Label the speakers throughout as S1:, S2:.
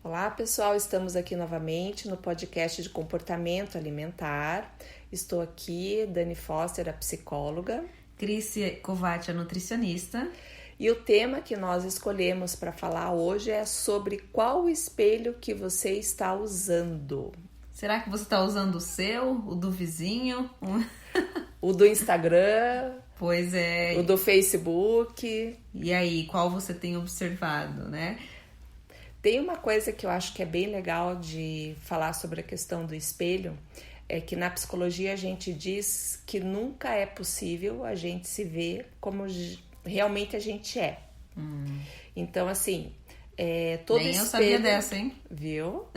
S1: Olá, pessoal, estamos aqui novamente no podcast de comportamento alimentar. Estou aqui, Dani Foster, a psicóloga.
S2: Cris Covatti, a nutricionista.
S1: E o tema que nós escolhemos para falar hoje é sobre qual espelho que você está usando.
S2: Será que você está usando o seu, o do vizinho?
S1: O do Instagram?
S2: Pois é.
S1: O do Facebook?
S2: E aí, qual você tem observado, né?
S1: Tem uma coisa que eu acho que é bem legal de falar sobre a questão do espelho, é que na psicologia a gente diz que nunca é possível a gente se ver como realmente a gente é. Então, assim, todo
S2: Nem
S1: espelho...
S2: eu sabia dessa, hein?
S1: Viu?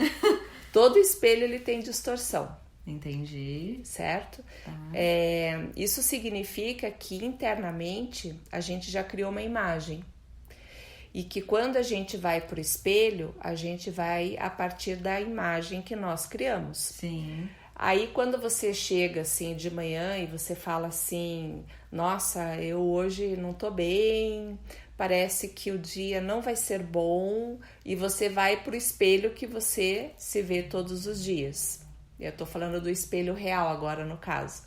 S1: Todo espelho ele tem distorção.
S2: Entendi.
S1: Certo?
S2: Tá.
S1: Isso significa que internamente a gente já criou uma imagem. E que quando a gente vai pro espelho, a gente vai a partir da imagem que nós criamos.
S2: Sim.
S1: Aí quando você chega assim de manhã e você fala assim, nossa, eu hoje não tô bem, parece que o dia não vai ser bom, e você vai pro espelho que você se vê todos os dias. Eu tô falando do espelho real agora no caso.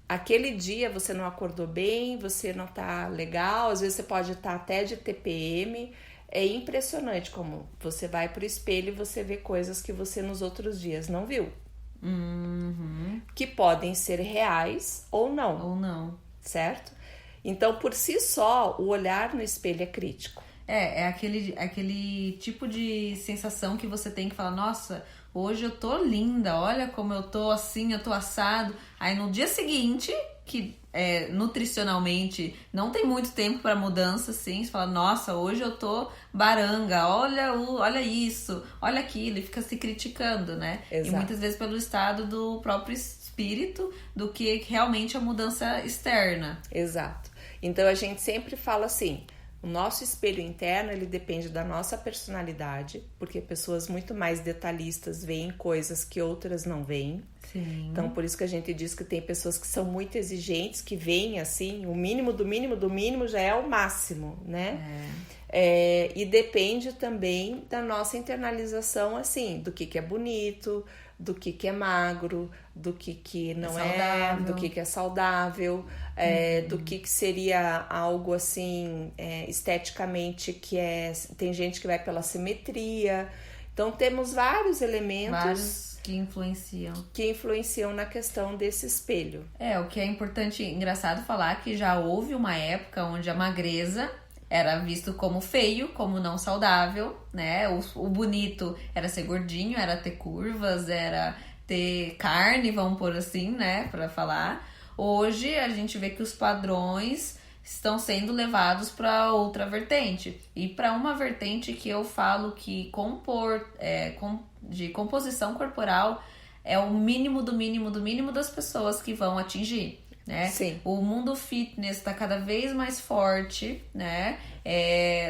S1: Aquele dia você não acordou bem, você não tá legal, às vezes você pode estar até de TPM. É impressionante como você vai pro espelho e você vê coisas que você nos outros dias não viu. Que podem ser reais ou não.
S2: Ou não.
S1: Certo? Então, por si só, o olhar no espelho é crítico.
S2: É aquele tipo de sensação que você tem que falar, nossa, hoje eu tô linda, olha como eu tô assim, eu tô assado. Aí no dia seguinte, que nutricionalmente não tem muito tempo para mudança, assim, você fala, nossa, hoje eu tô baranga, olha isso, olha aquilo, e fica se criticando, né?
S1: Exato.
S2: E muitas vezes pelo estado do próprio espírito do que realmente a mudança externa.
S1: Exato. Então a gente sempre fala assim, o nosso espelho interno, ele depende da nossa personalidade, porque pessoas muito mais detalhistas veem coisas que outras não veem.
S2: Sim.
S1: Então, por isso que a gente diz que tem pessoas que são muito exigentes, que veem assim, o mínimo do mínimo do mínimo já é o máximo, né? E depende também da nossa internalização, assim, do que é bonito, do que é magro, do que não é, do que é saudável, do que seria algo assim, esteticamente, tem gente que vai pela simetria. Então temos vários elementos que influenciam na questão desse espelho.
S2: O que é importante, engraçado falar que já houve uma época onde a magreza era visto como feio, como não saudável, né? O bonito era ser gordinho, era ter curvas, era ter carne, vamos pôr assim, né? Pra falar. Hoje a gente vê que os padrões estão sendo levados para outra vertente. E para uma vertente que eu falo que de composição corporal é o mínimo do mínimo do mínimo das pessoas que vão atingir. Né?
S1: Sim.
S2: O mundo fitness está cada vez mais forte, né?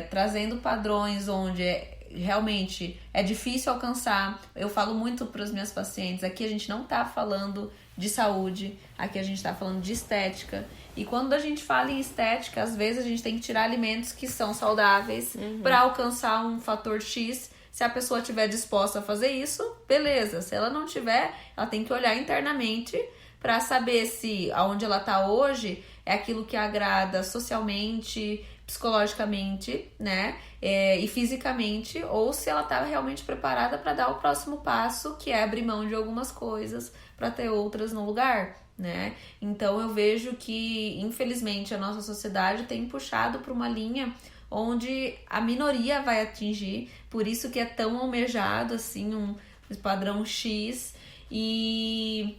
S2: Trazendo padrões onde realmente é difícil alcançar. Eu falo muito para os meus pacientes, aqui a gente não está falando de saúde, aqui a gente está falando de estética. E quando a gente fala em estética, às vezes a gente tem que tirar alimentos que são saudáveis para alcançar um fator X. Se a pessoa estiver disposta a fazer isso, beleza. Se ela não tiver, ela tem que olhar internamente para saber se aonde ela tá hoje é aquilo que agrada socialmente, psicologicamente, né? E fisicamente, ou se ela tá realmente preparada para dar o próximo passo, que é abrir mão de algumas coisas para ter outras no lugar, né? Então eu vejo que, infelizmente, a nossa sociedade tem puxado para uma linha onde a minoria vai atingir, por isso que é tão almejado assim um padrão X e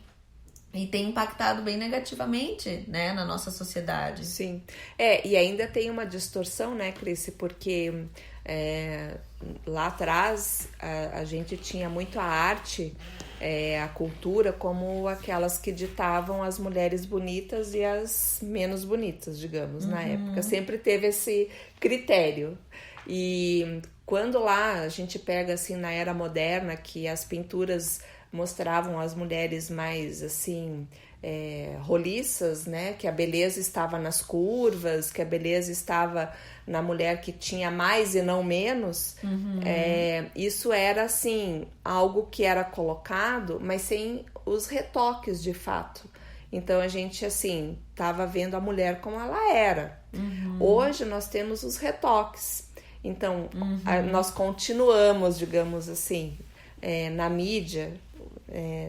S2: tem impactado bem negativamente, né, na nossa sociedade.
S1: Sim. E ainda tem uma distorção, né, Cris? Porque lá atrás a gente tinha muito a arte, a cultura, como aquelas que ditavam as mulheres bonitas e as menos bonitas, digamos, na época. Sempre teve esse critério. E quando lá a gente pega assim na era moderna, que as pinturas mostravam as mulheres mais assim roliças, né? Que a beleza estava nas curvas, que a beleza estava na mulher que tinha mais e não menos. Isso era assim algo que era colocado, mas sem os retoques de fato. Então a gente assim estava vendo a mulher como ela era. Hoje nós temos os retoques. Então nós continuamos, digamos assim, na mídia,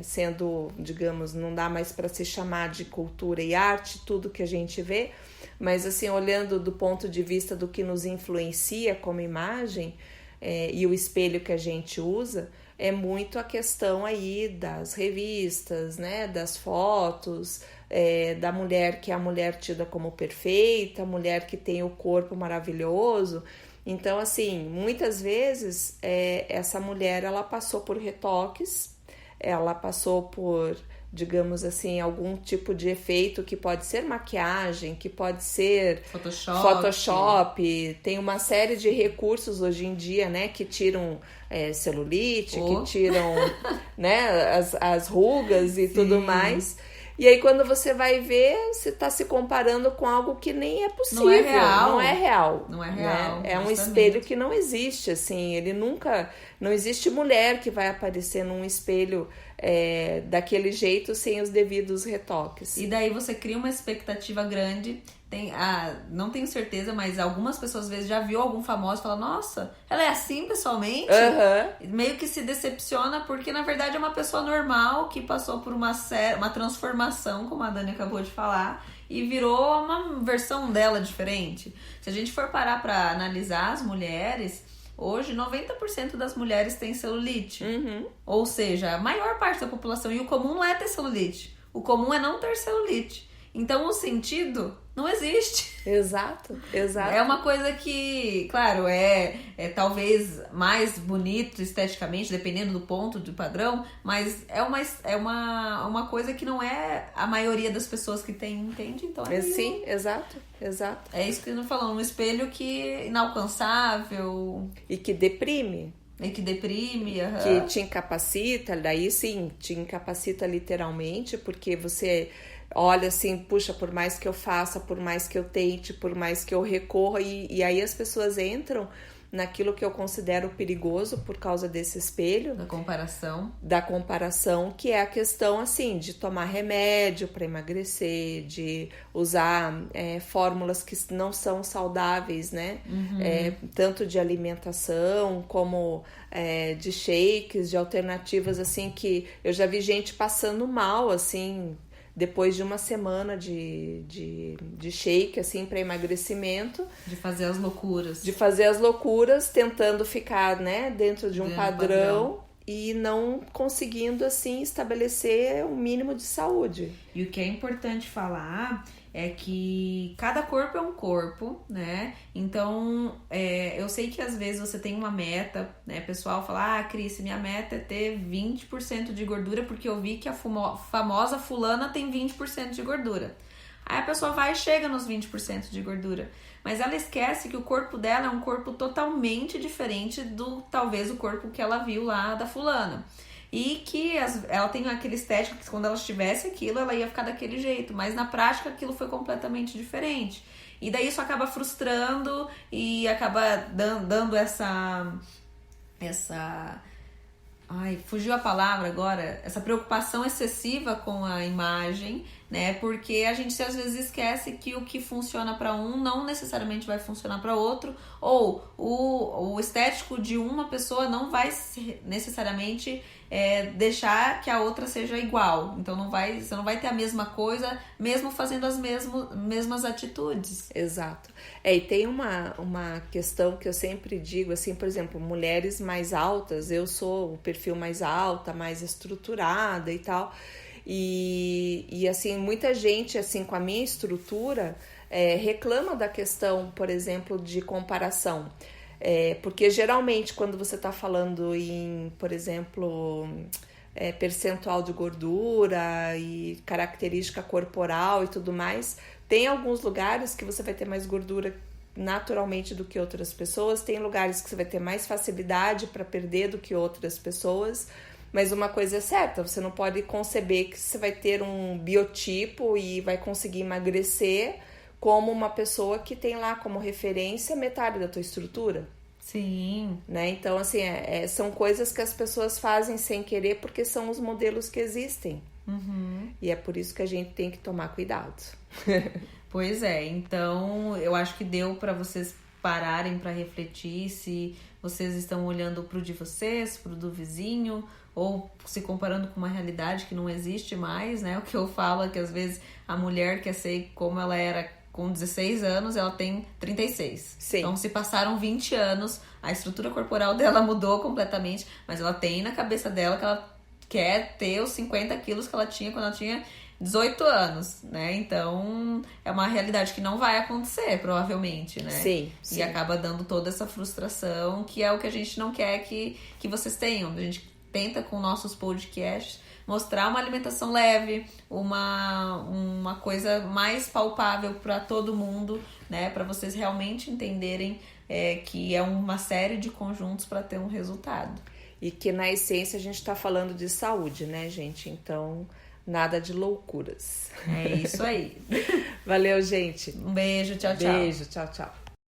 S1: sendo, digamos, não dá mais para se chamar de cultura e arte tudo que a gente vê, mas assim, olhando do ponto de vista do que nos influencia como imagem, e o espelho que a gente usa, é muito a questão aí das revistas, né, das fotos, da mulher que é a mulher tida como perfeita, a mulher que tem o corpo maravilhoso. Então, assim, muitas vezes essa mulher, ela passou por retoques, ela passou por, digamos assim, algum tipo de efeito que pode ser maquiagem, que pode ser Photoshop. Tem uma série de recursos hoje em dia, né, que tiram celulite, que tiram né, as rugas e tudo mais. E aí quando você vai ver, você está se comparando com algo que nem é possível. Não é real.
S2: Não é real.
S1: Né? É um espelho que não existe, assim. Ele nunca... Não existe mulher que vai aparecer num espelho daquele jeito sem os devidos retoques.
S2: E daí você cria uma expectativa grande. Não tenho certeza, mas algumas pessoas às vezes já viu algum famoso e fala, nossa, ela é assim pessoalmente? Meio que se decepciona porque na verdade é uma pessoa normal que passou por uma transformação, como a Dani acabou de falar, e virou uma versão dela diferente. Se a gente for parar para analisar as mulheres, hoje 90% das mulheres têm celulite. Ou seja, a maior parte da população, e o comum não é ter celulite, o comum é não ter celulite. Então o sentido não existe.
S1: Exato.
S2: É uma coisa que, claro, é talvez mais bonito esteticamente, dependendo do ponto, do padrão, mas é uma coisa que não é a maioria das pessoas que tem, entende? Então
S1: sim, exato.
S2: É isso que nós falamos, um espelho que é inalcançável.
S1: E que deprime.
S2: Que
S1: te incapacita, daí sim, te incapacita literalmente, porque você olha assim, puxa, por mais que eu faça, por mais que eu tente, por mais que eu recorra, e aí as pessoas entram naquilo que eu considero perigoso por causa desse espelho. Da comparação, que é a questão assim, de tomar remédio para emagrecer, de usar fórmulas que não são saudáveis, né? Tanto de alimentação como de shakes, de alternativas assim, que eu já vi gente passando mal, assim, depois de uma semana de shake, assim, para emagrecimento.
S2: De fazer as
S1: loucuras, tentando ficar, né, dentro de um padrão e não conseguindo, assim, estabelecer um mínimo de saúde.
S2: E o que é importante falar é que cada corpo é um corpo, né? Então, eu sei que às vezes você tem uma meta, né? O pessoal fala, Cris, minha meta é ter 20% de gordura porque eu vi que a famosa fulana tem 20% de gordura. Aí a pessoa vai e chega nos 20% de gordura. Mas ela esquece que o corpo dela é um corpo totalmente diferente do, talvez, o corpo que ela viu lá da fulana. E que ela tem aquele estético que quando ela tivesse aquilo, ela ia ficar daquele jeito. Mas na prática aquilo foi completamente diferente. E daí isso acaba frustrando e acaba dando essa... Ai, fugiu a palavra agora. Essa preocupação excessiva com a imagem, né? Porque a gente às vezes esquece que o que funciona para um não necessariamente vai funcionar para outro, ou o estético de uma pessoa não vai necessariamente deixar que a outra seja igual. Então você não vai ter a mesma coisa, mesmo fazendo as mesmas atitudes.
S1: Exato. E tem uma questão que eu sempre digo, assim, por exemplo, mulheres mais altas, eu sou o perfil mais alta, mais estruturada e tal. E assim, muita gente assim, com a minha estrutura reclama da questão, por exemplo, de comparação. Porque geralmente quando você está falando em, por exemplo, percentual de gordura e característica corporal e tudo mais, tem alguns lugares que você vai ter mais gordura naturalmente do que outras pessoas, tem lugares que você vai ter mais facilidade para perder do que outras pessoas. Mas uma coisa é certa, você não pode conceber que você vai ter um biotipo e vai conseguir emagrecer como uma pessoa que tem lá como referência metade da tua estrutura.
S2: Sim.
S1: Né? Então, assim, são coisas que as pessoas fazem sem querer porque são os modelos que existem. E é por isso que a gente tem que tomar cuidado.
S2: Pois é, então eu acho que deu para vocês pararem para refletir se vocês estão olhando pro de vocês, pro do vizinho, ou se comparando com uma realidade que não existe mais, né? O que eu falo é que às vezes a mulher quer ser como ela era com 16 anos, ela tem 36.
S1: Sim.
S2: Então, se passaram 20 anos, a estrutura corporal dela mudou completamente, mas ela tem na cabeça dela que ela quer ter os 50 quilos que ela tinha quando ela tinha 18 anos, né? Então, é uma realidade que não vai acontecer, provavelmente, né?
S1: Sim.
S2: E acaba dando toda essa frustração, que é o que a gente não quer que vocês tenham. A gente tenta, com nossos podcasts, mostrar uma alimentação leve, uma coisa mais palpável para todo mundo, né? Para vocês realmente entenderem que é uma série de conjuntos para ter um resultado.
S1: E que, na essência, a gente está falando de saúde, né, gente? Então, nada de loucuras.
S2: É isso aí.
S1: Valeu, gente.
S2: Um beijo, tchau, tchau.
S1: Beijo, tchau, tchau.